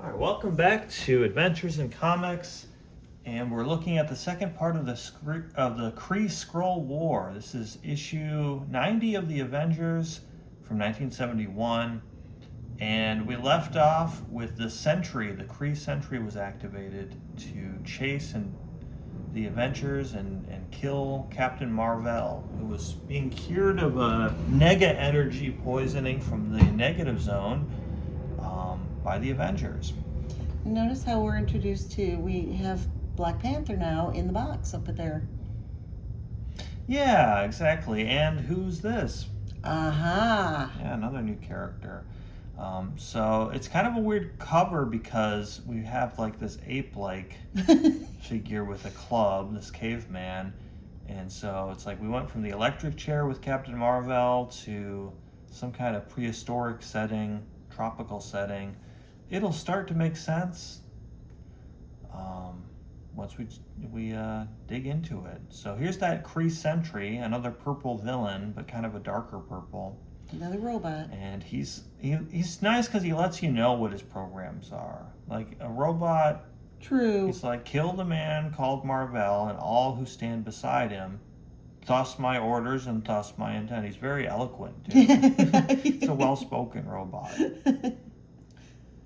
All right, welcome back to Adventures in Comics, and we're looking at the second part of the Kree Skrull War. This is issue 90 of the Avengers from 1971, and we left off with the Sentry. The Kree Sentry was activated to chase the Avengers and kill Captain Marvel, who was being cured of a nega energy poisoning from the negative zone by the Avengers. Notice how we're introduced to, we have Black Panther now in the box up there. Yeah, exactly. And who's this? Aha. Yeah, another new character. So it's kind of a weird cover because we have like this ape-like figure with a club, this caveman. And so it's like we went from the electric chair with Captain Marvel to some kind of prehistoric setting, tropical setting. It'll start to make sense once we dig into it. So here's that Kree Sentry, another purple villain, but kind of a darker purple. Another robot. And he's nice because he lets you know what his programs are. Like a robot. True. He's like, kill the man called Marvel and all who stand beside him. Thus my orders and thus my intent. He's very eloquent, dude. He's a well-spoken robot.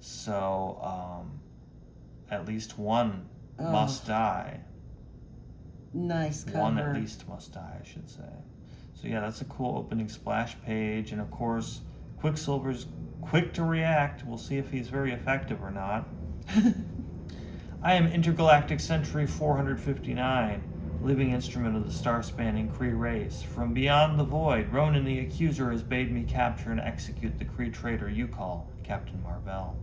So, at least one must die. Nice cover. One at least must die, I should say. So yeah, that's a cool opening splash page. And of course, Quicksilver's quick to react. We'll see if he's very effective or not. I am Intergalactic Sentry 459, living instrument of the star-spanning Kree race. From beyond the void, Ronan the Accuser has bade me capture and execute the Kree traitor you call Captain Marvel.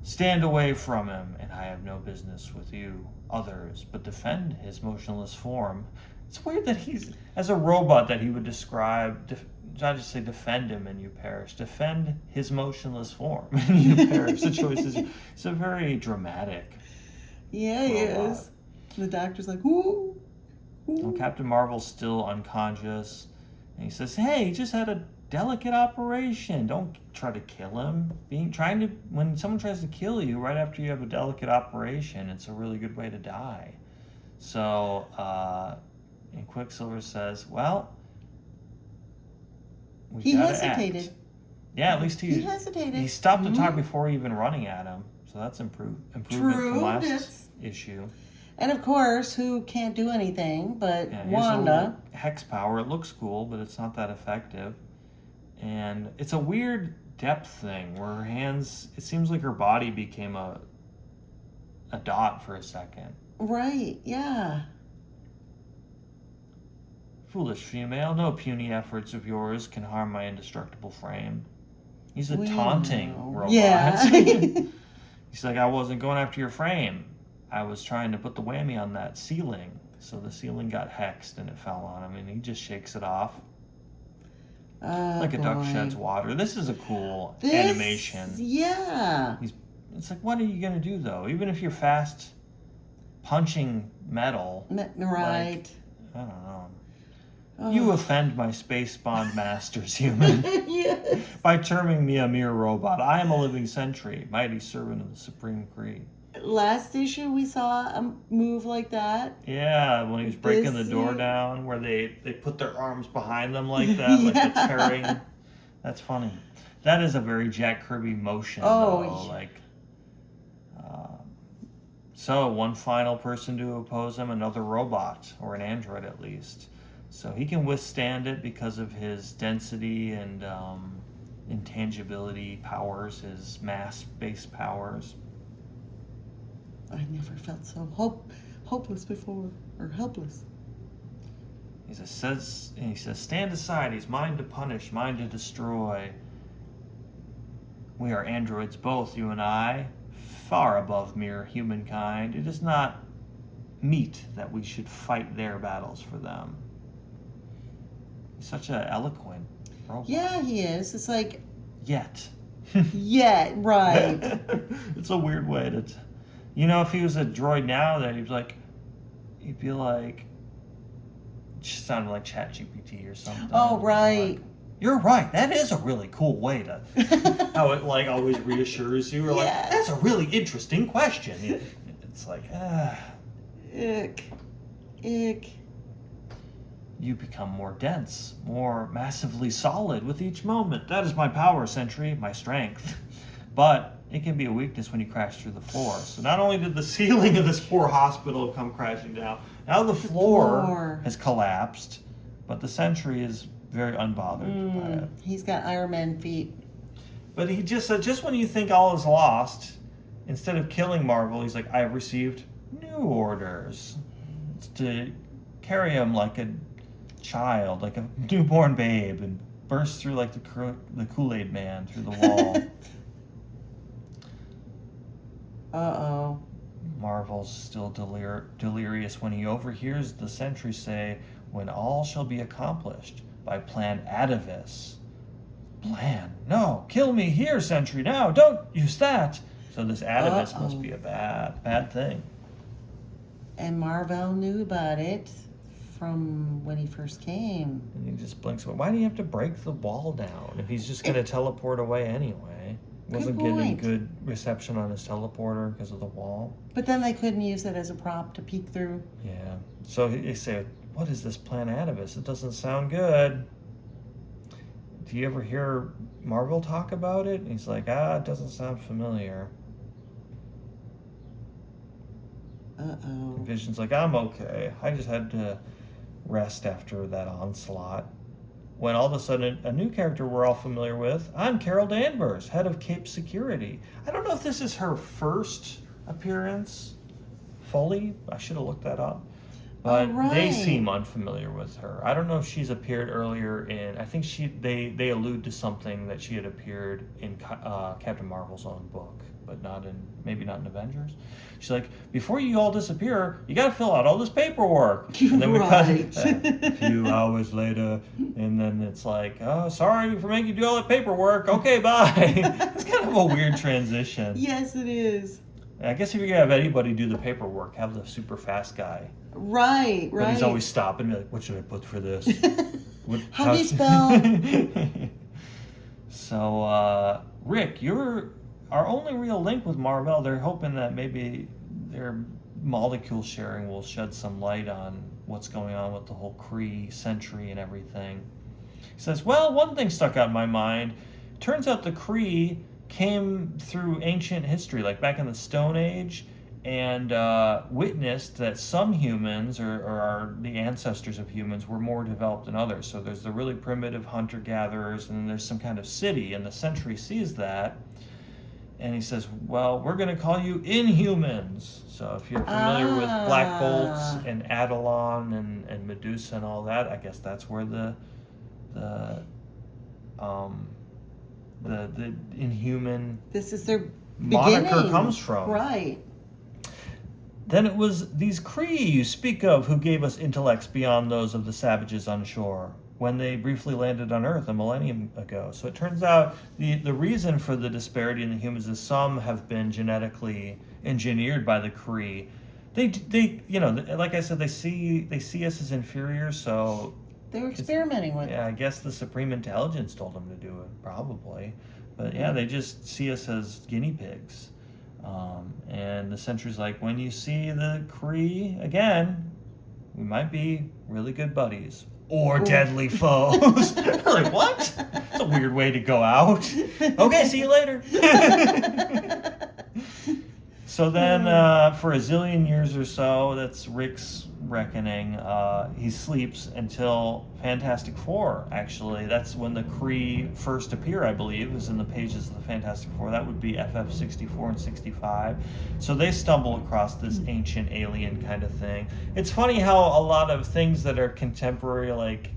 Stand away from him, and I have no business with you, others, but defend his motionless form. It's weird that he's, as a robot, that he would describe, not just say defend him and you perish, defend his motionless form and you perish. The choice is, it's a very dramatic Yeah, he is. The doctor's like, ooh. Well, Captain Marvel's still unconscious, and he says, hey, he just had a delicate operation. Don't try to kill him. When someone tries to kill you right after you have a delicate operation, it's a really good way to die. So, and Quicksilver says, well, he hesitated. Act. Yeah, at least he hesitated. He stopped to talk before even running at him. So that's improvement from last issue. And of course, who can't do anything but Here's Wanda. Hex power. It looks cool, but it's not that effective. And it's a weird depth thing where her hands, it seems like her body became a dot for a second. Right, yeah. Foolish female, no puny efforts of yours can harm my indestructible frame. He's a taunting robot. Yeah. He's like, I wasn't going after your frame. I was trying to put the whammy on that ceiling. So the ceiling got hexed and it fell on him, and he just shakes it off. Like a duck sheds water. This is a cool animation. Yeah. It's like, what are you going to do, though? Even if you're fast punching metal. Right. Like, I don't know. You offend my space bond masters, human. Yes. By terming me a mere robot. I am a living sentry, mighty servant of the Supreme Kree. Last issue we saw a move like that. Yeah, when he was breaking the door down, where they put their arms behind them like that, like the tearing. That's funny. That is a very Jack Kirby motion, though. Like, so one final person to oppose him, another robot, or an android at least. So he can withstand it because of his density and intangibility powers, his mass-based powers. I never felt so hopeless before, or helpless. He says, stand aside. He's mine to punish, mine to destroy. We are androids both, you and I, far above mere humankind. It is not meet that we should fight their battles for them. He's such an eloquent robot. Yeah, he is. It's like... Yet. Yeah, right. It's a weird way to... if he was a droid now, then he'd be like, just sounded like ChatGPT or something. Oh, right. you're right. That is a really cool way to, how it like always reassures you. Or like, Yes. that's a really interesting question. It's like, Ick. Ick. you become more dense, more massively solid with each moment. That is my power, Sentry, my strength. But it can be a weakness when you crash through the floor. So not only did the ceiling of this poor hospital come crashing down, now the floor has collapsed, but the Sentry is very unbothered by it. He's got Iron Man feet. But he just said, just when you think all is lost, instead of killing Marvel, he's like, I have received new orders. It's to carry him like a child, like a newborn babe, and burst through like the Kool-Aid man through the wall. Uh-oh. Marvel's still delirious when he overhears the Sentry say, when all shall be accomplished by Plan Atavis. Plan? No, kill me here, Sentry, now, don't use that. So this Atavis must be a bad thing. And Marvel knew about it from when he first came. And he just blinks away. Why do you have to break the wall down if he's just going to teleport away anyway? Wasn't getting good reception on his teleporter because of the wall. But then they couldn't use it as a prop to peek through. Yeah. So they say, what is this Plan Atavis? It doesn't sound good. Do you ever hear Marvel talk about it? And he's like, it doesn't sound familiar. Uh-oh. And Vision's like, I'm okay. I just had to rest after that onslaught. When all of a sudden, a new character we're all familiar with, I'm Carol Danvers, head of Cape Security. I don't know if this is her first appearance fully. I should have looked that up. But they seem unfamiliar with her. I don't know if she's appeared earlier in, I think they allude to something that she had appeared in Captain Marvel's own book, but maybe not in Avengers. She's like, before you all disappear, you got to fill out all this paperwork. And then we cut a few hours later, and then it's like, oh, sorry for making you do all that paperwork. Okay, bye. It's kind of a weird transition. Yes, it is. I guess if you're going to have anybody do the paperwork, have the super fast guy. Right. But he's always stopping me like, what should I put for this? How do you spell? So, Rick, you're our only real link with Marvel. They're hoping that maybe their molecule sharing will shed some light on what's going on with the whole Kree Sentry and everything. He says, well, one thing stuck out in my mind. Turns out the Kree came through ancient history, like back in the Stone Age, and witnessed that some humans, or the ancestors of humans, were more developed than others. So there's the really primitive hunter-gatherers, and then there's some kind of city, and the Sentry sees that, and he says, well, we're going to call you Inhumans. So if you're familiar with Black Bolts and Adelon and Medusa and all that, I guess that's where the Inhuman this is their moniker beginning. Comes from. Right. Then it was these Kree you speak of who gave us intellects beyond those of the savages on shore when they briefly landed on Earth a millennium ago. So it turns out the reason for the disparity in the humans is some have been genetically engineered by the Kree. They like I said, they see us as inferior, so they were experimenting with it. Yeah, I guess the Supreme Intelligence told them to do it, probably. But yeah, they just see us as guinea pigs. And the Sentry's like, when you see the Kree again, we might be really good buddies. Or deadly foes. Like, what? That's a weird way to go out. Okay, see you later. So then, for a zillion years or so, that's Rick's reckoning, he sleeps until Fantastic Four, actually. That's when the Kree first appear, I believe, is in the pages of the Fantastic Four. That would be FF 64 and 65. So they stumble across this ancient alien kind of thing. It's funny how a lot of things that are contemporary, like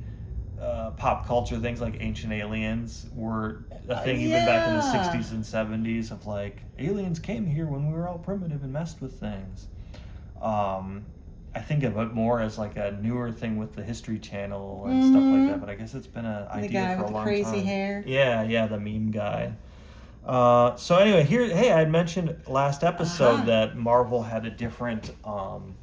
pop culture things like Ancient Aliens were a thing even back in the 60s and 70s of like, aliens came here when we were all primitive and messed with things. I think of it more as like a newer thing with the History Channel and stuff like that, but I guess it's been an idea for a long time. The guy with the crazy hair? Yeah, the meme guy. So anyway, hey, I had mentioned last episode Uh-huh. that Marvel had a different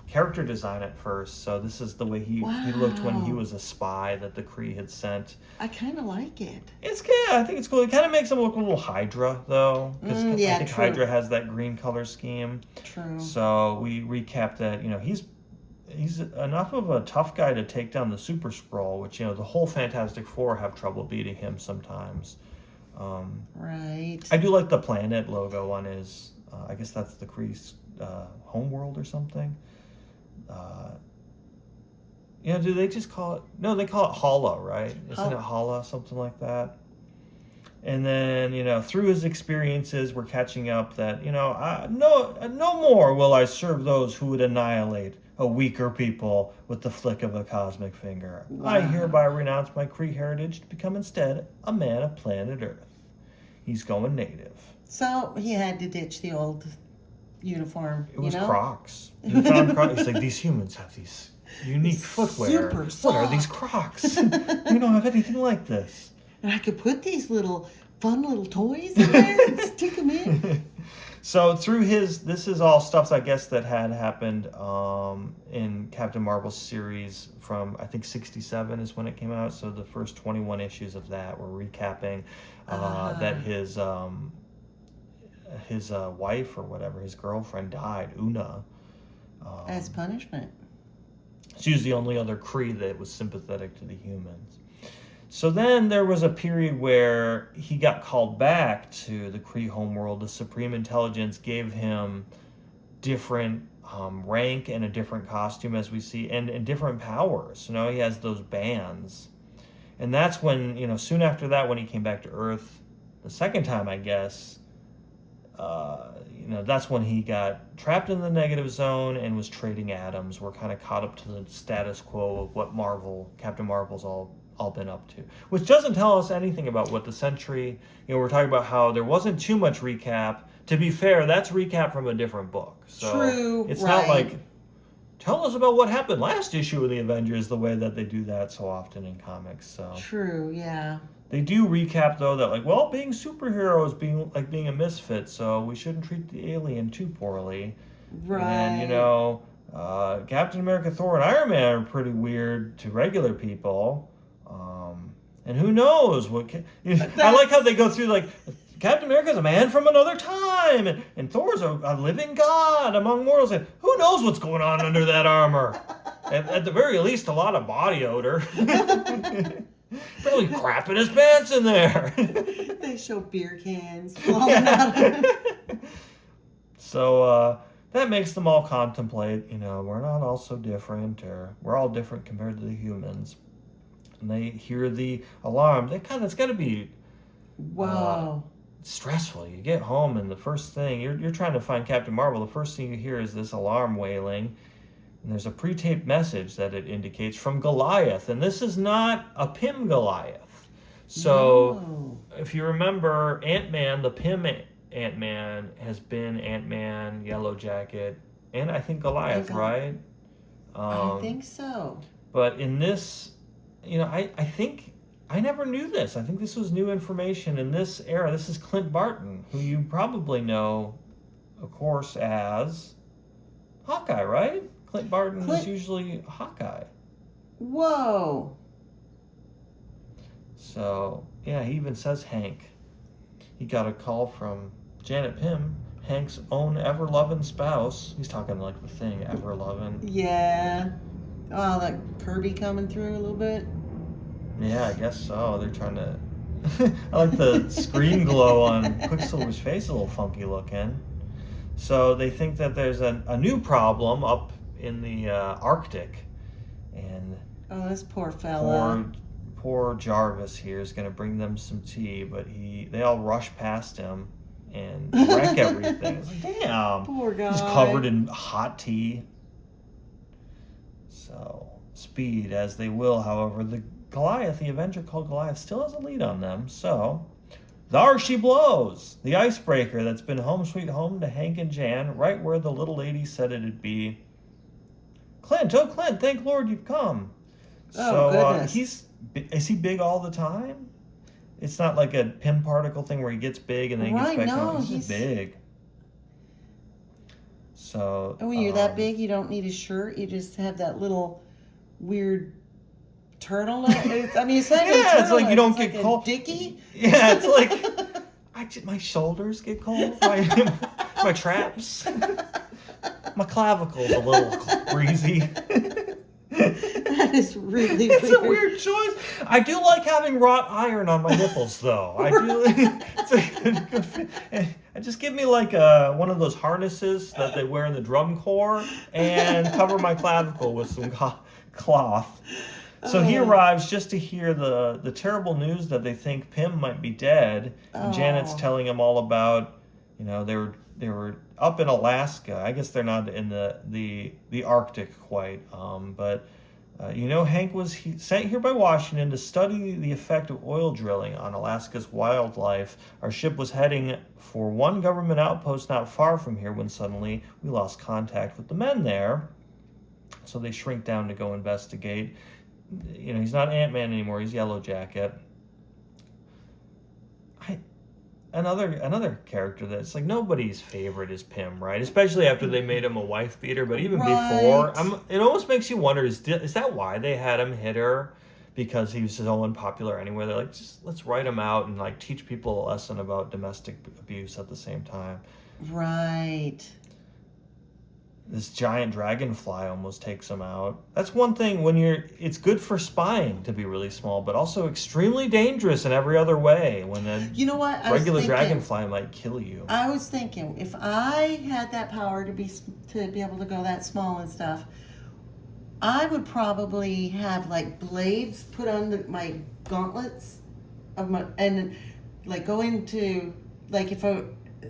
character design at first. So this is the way he looked when he Wow. was a spy that the Kree had sent. I kind of like it. I think it's cool. It kind of makes him look a little Hydra though, because I Yeah, think true. Hydra has that green color scheme. True. So we recapped that. He's enough of a tough guy to take down the Super Skrull, which the whole Fantastic Four have trouble beating him sometimes. Right. I do like the planet logo on his. I guess that's the Kree's homeworld or something. Do they just call it? No, they call it Hala, right? Isn't it Hala, something like that? And then through his experiences, we're catching up that no more will I serve those who would annihilate a weaker people with the flick of a cosmic finger. I Wow. hereby renounce my Kree heritage to become instead a man of planet Earth. He's going native. So he had to ditch the old uniform. It was Crocs. He found Crocs. It's like, these humans have these unique footwear. Super What are these soft. Crocs? We don't have anything like this. And I could put these fun little toys in there and stick them in. So through this is all stuff I guess that had happened in Captain Marvel's series from I think 1967 is when it came out. So the first 21 issues of that were recapping that his wife or whatever, his girlfriend died, Una. As punishment. She was the only other Kree that was sympathetic to the humans. So then there was a period where he got called back to the Kree homeworld. The Supreme Intelligence gave him different rank and a different costume, as we see, and different powers. So now he has those bands. And that's when, soon after that, when he came back to Earth the second time, I guess, that's when he got trapped in the negative zone and was trading atoms. We're kind of caught up to the status quo of what Captain Marvel's all been up to, which doesn't tell us anything about what the Sentry. We're talking about how there wasn't too much recap. To be fair, that's recap from a different book. So True. it's right. not like tell us about what happened last issue of the Avengers the way that they do that so often in comics. So True. Yeah. they do recap though that being superheroes being a misfit, so we shouldn't treat the alien too poorly. Right. And Captain America, Thor, and Iron Man are pretty weird to regular people. And who knows what? I like how they go through Captain America's a man from another time, and Thor's a living god among mortals. And who knows what's going on under that armor? At the very least, a lot of body odor. Probably crap in his pants in there. They show beer cans falling out. So that makes them all contemplate, we're not all so different, or we're all different compared to the humans. And they hear the alarm. It's got to be Wow. stressful. You get home and the first thing, you're trying to find Captain Marvel. The first thing you hear is this alarm wailing. And there's a pre-taped message that it indicates from Goliath. And this is not a Pym Goliath. So if you remember, Ant-Man, the Pym Ant-Man has been Ant-Man, Yellow Jacket, and I think Goliath, right? I think so. But in this, I think I never knew this. I think this was new information in this era. This is Clint Barton, who you probably know, of course, as Hawkeye, right? Clint Barton is usually Hawkeye. Whoa. So, yeah, he even says Hank. He got a call from Janet Pym, Hank's own ever-loving spouse. He's talking like the thing, ever-loving. Yeah. Oh, that Kirby coming through a little bit. Yeah, I guess so. They're trying to... I like the screen glow on Quicksilver's face, a little funky looking. So they think that there's a new problem up in the Arctic. And oh, this poor fella. Poor Jarvis here is going to bring them some tea, but they all rush past him and wreck everything. It's like, damn. Poor guy. He's covered in hot tea. So, speed as they will, however, the Avenger called Goliath, still has a lead on them. So, there she blows, the icebreaker that's been home sweet home to Hank and Jan, right where the little lady said it'd be. Clint, oh Clint, thank Lord you've come. Oh, goodness. Is he big all the time? It's not like a Pym particle thing where he gets big and then he gets Right, back no, down. He's he's- big. So. And when you're that big, you don't need a shirt. You just have that little weird turtleneck. It's not even a Yeah, it's like you turtleneck, don't it's get like cold. a dickie. Yeah, it's like my shoulders get cold. My traps. My clavicle's a little greasy. That is really It's weird. a weird choice. I do like having wrought iron on my nipples, though. I do. It's a good fit. And just give me like one of those harnesses that they wear in the drum corps, and cover my clavicle with some cloth. So he arrives just to hear the terrible news that they think Pym might be dead. And Janet's telling him all about, they were up in Alaska. I guess they're not in the Arctic quite. But Hank was sent here by Washington to study the effect of oil drilling on Alaska's wildlife. Our ship was heading for one government outpost not far from here when suddenly we lost contact with the men there. So they shrink down to go investigate. He's not Ant-Man anymore. He's Yellow Jacket. Another character that's like nobody's favorite is Pym, right? Especially after they made him a wife beater. But even before, it almost makes you wonder: is that why they had him hit her? Because he was so unpopular anyway. They're like, just let's write him out and like teach people a lesson about domestic abuse at the same time. Right. This giant dragonfly almost takes him out. That's one thing it's good for spying to be really small, but also extremely dangerous in every other way when regular dragonfly might kill you. I was thinking, if I had that power to be able to go that small and stuff, I would probably have like blades put on my gauntlets and like go into like if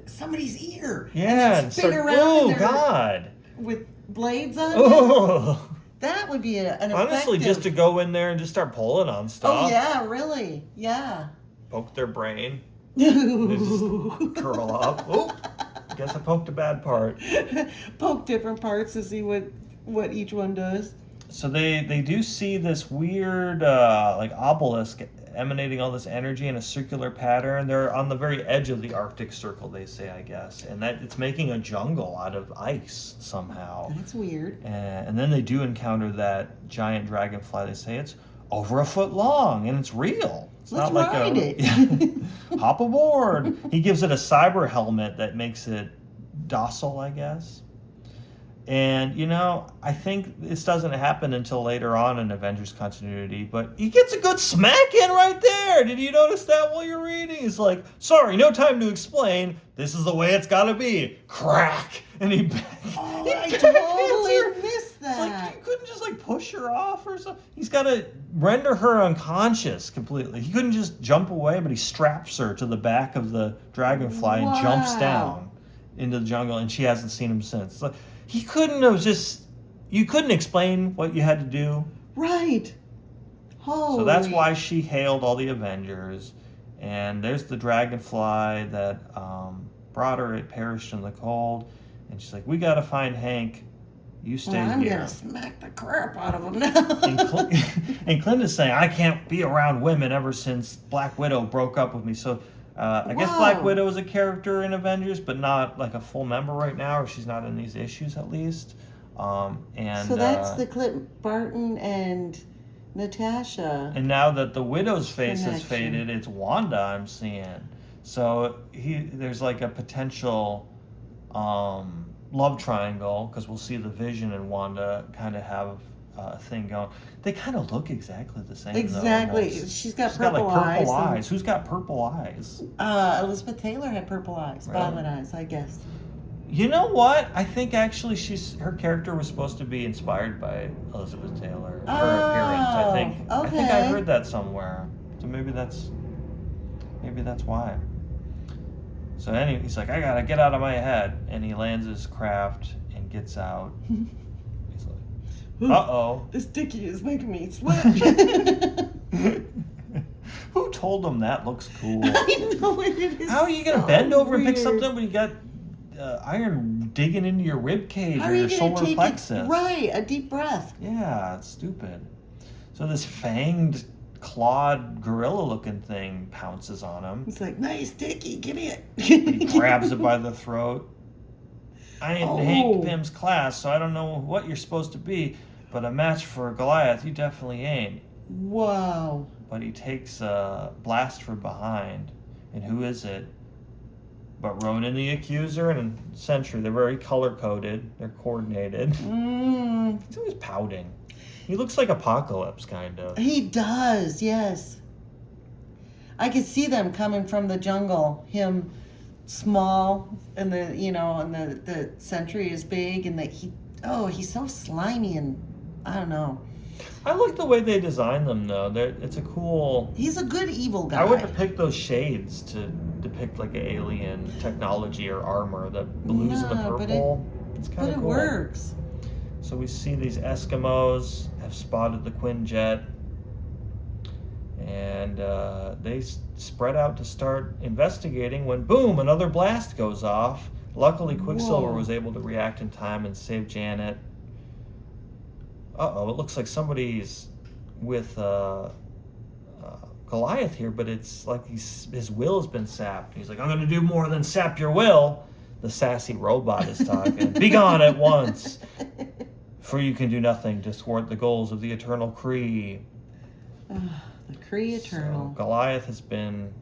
somebody's ear. Yeah, and spin around. Oh God. With blades on Oh. That would be an honestly, effective... just to go in there and just start pulling on stuff. Oh, yeah, really. Yeah. Poke their brain. They just curl up. Oh, guess I poked a bad part. Poke different parts to see what each one does. So they do see this weird like obelisk emanating all this energy in a circular pattern. They're on the very edge of the Arctic Circle, they say, I guess, and that it's making a jungle out of ice somehow. That's weird. And then they do encounter that giant dragonfly. They say it's over a foot long and it's real. It's Let's not like ride it. Hop aboard. He gives it a cyber helmet that makes it docile, I guess. And, I think this doesn't happen until later on in Avengers continuity, but he gets a good smack in right there. Did you notice that while you're reading? He's like, sorry, no time to explain. This is the way it's got to be. Crack. And I totally missed that. It's like, you couldn't just push her off or something. He's got to render her unconscious completely. He couldn't just jump away, but he straps her to the back of the dragonfly and jumps down into the jungle, and she hasn't seen him since. It's like, you couldn't explain what you had to do. Right. Holy. So that's why she hailed all the Avengers. And there's the dragonfly that brought her. It perished in the cold. And she's like, we got to find Hank. You stay here. I'm going to smack the crap out of him now. And Clint is saying, I can't be around women ever since Black Widow broke up with me. So I guess Black Widow is a character in Avengers, but not like a full member right now, or she's not in these issues at least. So that's the Clint Barton and Natasha. And now that the Widow's face has faded, it's Wanda I'm seeing. So there's like a potential love triangle, because we'll see the Vision and Wanda kind of have a thing going. They kind of look exactly the same. Exactly. Though, She's got purple eyes. Who's got purple eyes? Elizabeth Taylor had purple eyes, violet eyes, I guess. You know what? I think actually her character was supposed to be inspired by Elizabeth Taylor. Her appearance, I think. Okay. I think I heard that somewhere. So maybe that's why. So anyway, he's like, I gotta get out of my head, and he lands his craft and gets out. He's like, uh-oh. This dickie is making me sweat. Who told him that looks cool? I know it is. How are you gonna bend over and pick something up when you got iron digging into your rib cage or your solar plexus? Right, a deep breath. Yeah, it's stupid. So this fanged clawed gorilla-looking thing pounces on him. He's like, nice dicky, give me it. He grabs it by the throat. I ain't Hank Pym's class, so I don't know what you're supposed to be, but a match for Goliath, you definitely ain't. Whoa. But he takes a blast from behind. And who is it? But Ronan the Accuser and Sentry. They're very color-coded. They're coordinated. He's always pouting. He looks like Apocalypse, kind of. He does, yes. I could see them coming from the jungle. Him small, and the Sentry is big, and he's so slimy, and I don't know. I like the way they design them, though. It's a cool... He's a good evil guy. I would depict those shades to depict like an alien technology or armor. The blues and the purple. It's kind of cool. But it works. So we see these Eskimos have spotted the Quinjet, and they spread out to start investigating when, boom, another blast goes off. Luckily, Quicksilver was able to react in time and save Janet. Uh-oh, it looks like somebody's with Goliath here, but it's like his will has been sapped. He's like, I'm going to do more than sap your will. The sassy robot is talking. Be gone at once, for you can do nothing to thwart the goals of the Eternal Kree. The Kree Eternal. So Goliath has been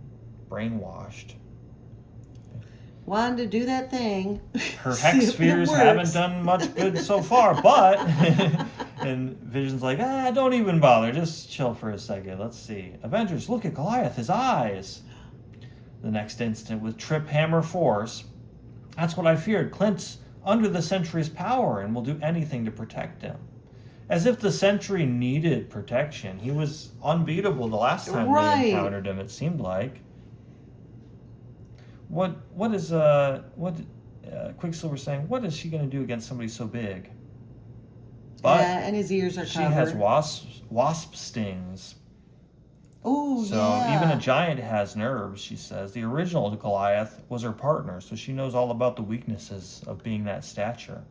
brainwashed. Wanted to do that thing. Her hex spheres haven't done much good so far, but... And Vision's like, don't even bother. Just chill for a second. Let's see. Avengers, look at Goliath, his eyes. The next instant, with Trip Hammer Force. That's what I feared. Clint's under the Sentry's power and will do anything to protect him. As if the Sentry needed protection. He was unbeatable the last time they encountered him, it seemed like. What is Quicksilver saying? What is she going to do against somebody so big? But yeah, and his ears are covered. She has wasp stings. Oh, so even a giant has nerves, she says. The original Goliath was her partner, so she knows all about the weaknesses of being that stature.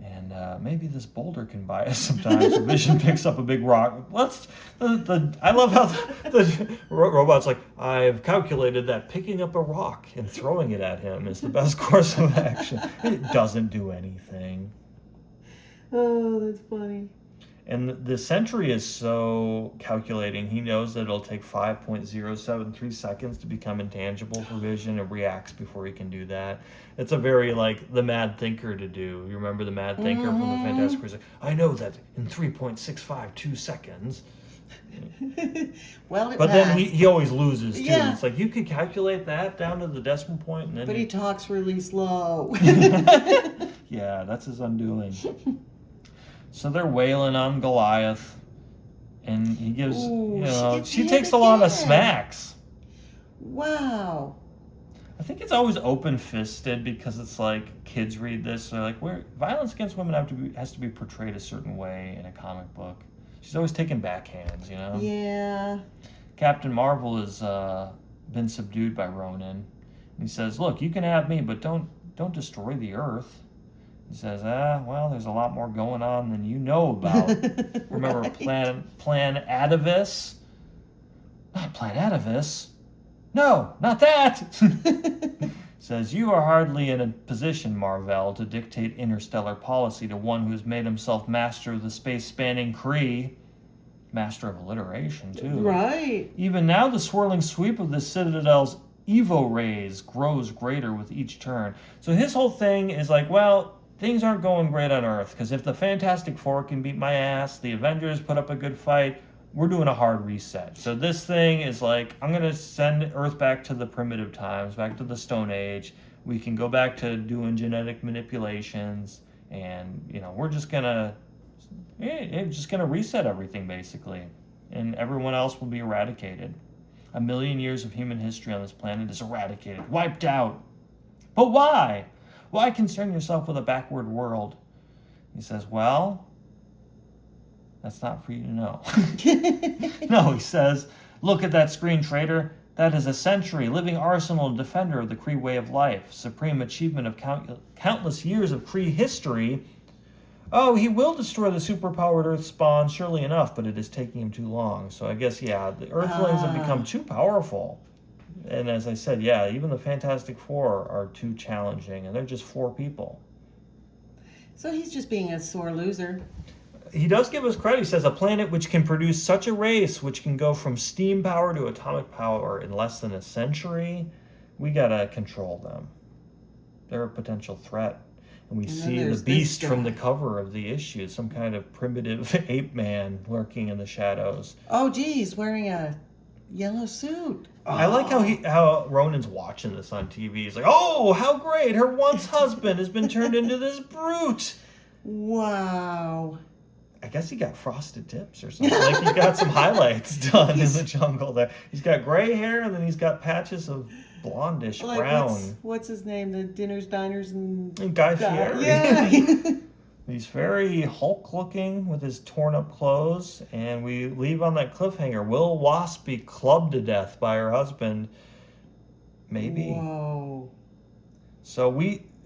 And maybe this boulder can buy us sometimes. So Vision picks up a big rock. I love how the robot's like, I've calculated that picking up a rock and throwing it at him is the best course of action. It doesn't do anything. Oh, that's funny. And the Sentry is so calculating, he knows that it'll take 5.073 seconds to become intangible for Vision and reacts before he can do that. It's a very, the Mad Thinker to do. You remember the Mad Thinker from the Fantastic Four? He's like, I know that in 3.652 seconds. Well, but then he always loses, too. Yeah. It's like, you could calculate that down to the decimal point. And then but he talks really slow. Yeah, that's his undoing. So they're wailing on Goliath, and he gives, she takes a lot of smacks. Wow. I think it's always open-fisted because it's like kids read this. They're like, violence against women has to be portrayed a certain way in a comic book. She's always taking backhands, Yeah. Captain Marvel has been subdued by Ronan. And he says, look, you can have me, but don't destroy the Earth. He says, there's a lot more going on than you know about. Remember Plan Atavis? Not Plan Atavis. No, not that! Says, you are hardly in a position, Marvel, to dictate interstellar policy to one who has made himself master of the space-spanning Kree. Master of alliteration, too. Right. Even now, the swirling sweep of the Citadel's Evo rays grows greater with each turn. So his whole thing is like, things aren't going great on Earth, because if the Fantastic Four can beat my ass, the Avengers put up a good fight, we're doing a hard reset. So this thing is like, I'm going to send Earth back to the primitive times, back to the Stone Age. We can go back to doing genetic manipulations, and, we're just going to reset everything, basically. And everyone else will be eradicated. 1 million years of human history on this planet is eradicated, wiped out. But why? Why concern yourself with a backward world? He says, that's not for you to know. No, he says, look at that screen, traitor. That is a century, living arsenal and defender of the Kree way of life, supreme achievement of countless years of Kree history. Oh, he will destroy the superpowered Earth spawn, surely enough, but it is taking him too long. So I guess, yeah, the Earthlings have become too powerful. And as I said, yeah, even the Fantastic Four are too challenging, and they're just 4 people. So he's just being a sore loser. He does give us credit. He says, a planet which can produce such a race, which can go from steam power to atomic power in less than a century, we gotta control them. They're a potential threat. And we see the beast from the cover of the issue, some kind of primitive ape man lurking in the shadows. Oh, geez, wearing a yellow suit. I like how Ronan's watching this on TV. He's like, oh, how great. Her once husband has been turned into this brute. Wow. I guess he got frosted tips or something. Like he got some highlights done in the jungle there. He's got gray hair and then he's got patches of blondish like brown. What's his name? The Dinners, Diners, and Guy Fieri. Yeah. He's very Hulk looking with his torn up clothes, and we leave on that cliffhanger. Will Wasp be clubbed to death by her husband? Maybe. Whoa. So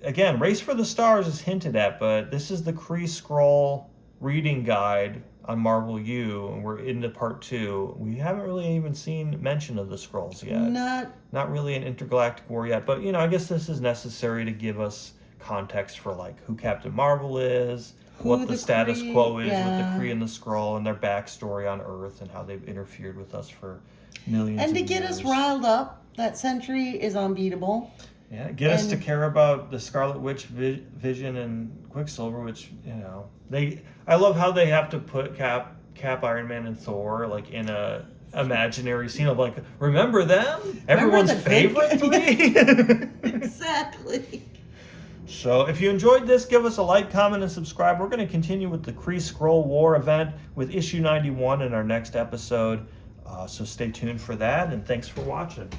again, Race for the Stars is hinted at, but this is the Kree Skrull reading guide on Marvel U, and we're into part 2. We haven't really even seen mention of the Skrulls yet. Not really an intergalactic war yet, but I guess this is necessary to give us context for like who Captain Marvel is, what the status quo is with the Kree and the Skrull, and their backstory on Earth and how they've interfered with us for millions of years. And to get us riled up, that Sentry is unbeatable. Yeah, get us to care about the Scarlet Witch, Vision, and Quicksilver, which, I love how they have to put Cap, Iron Man, and Thor, like, in a imaginary scene of, like, remember them? Everyone's favorite 3? Exactly. So if you enjoyed this, give us a like, comment, and subscribe. We're going to continue with the Kree Skrull War event with issue 91 in our next episode. So stay tuned for that, and thanks for watching.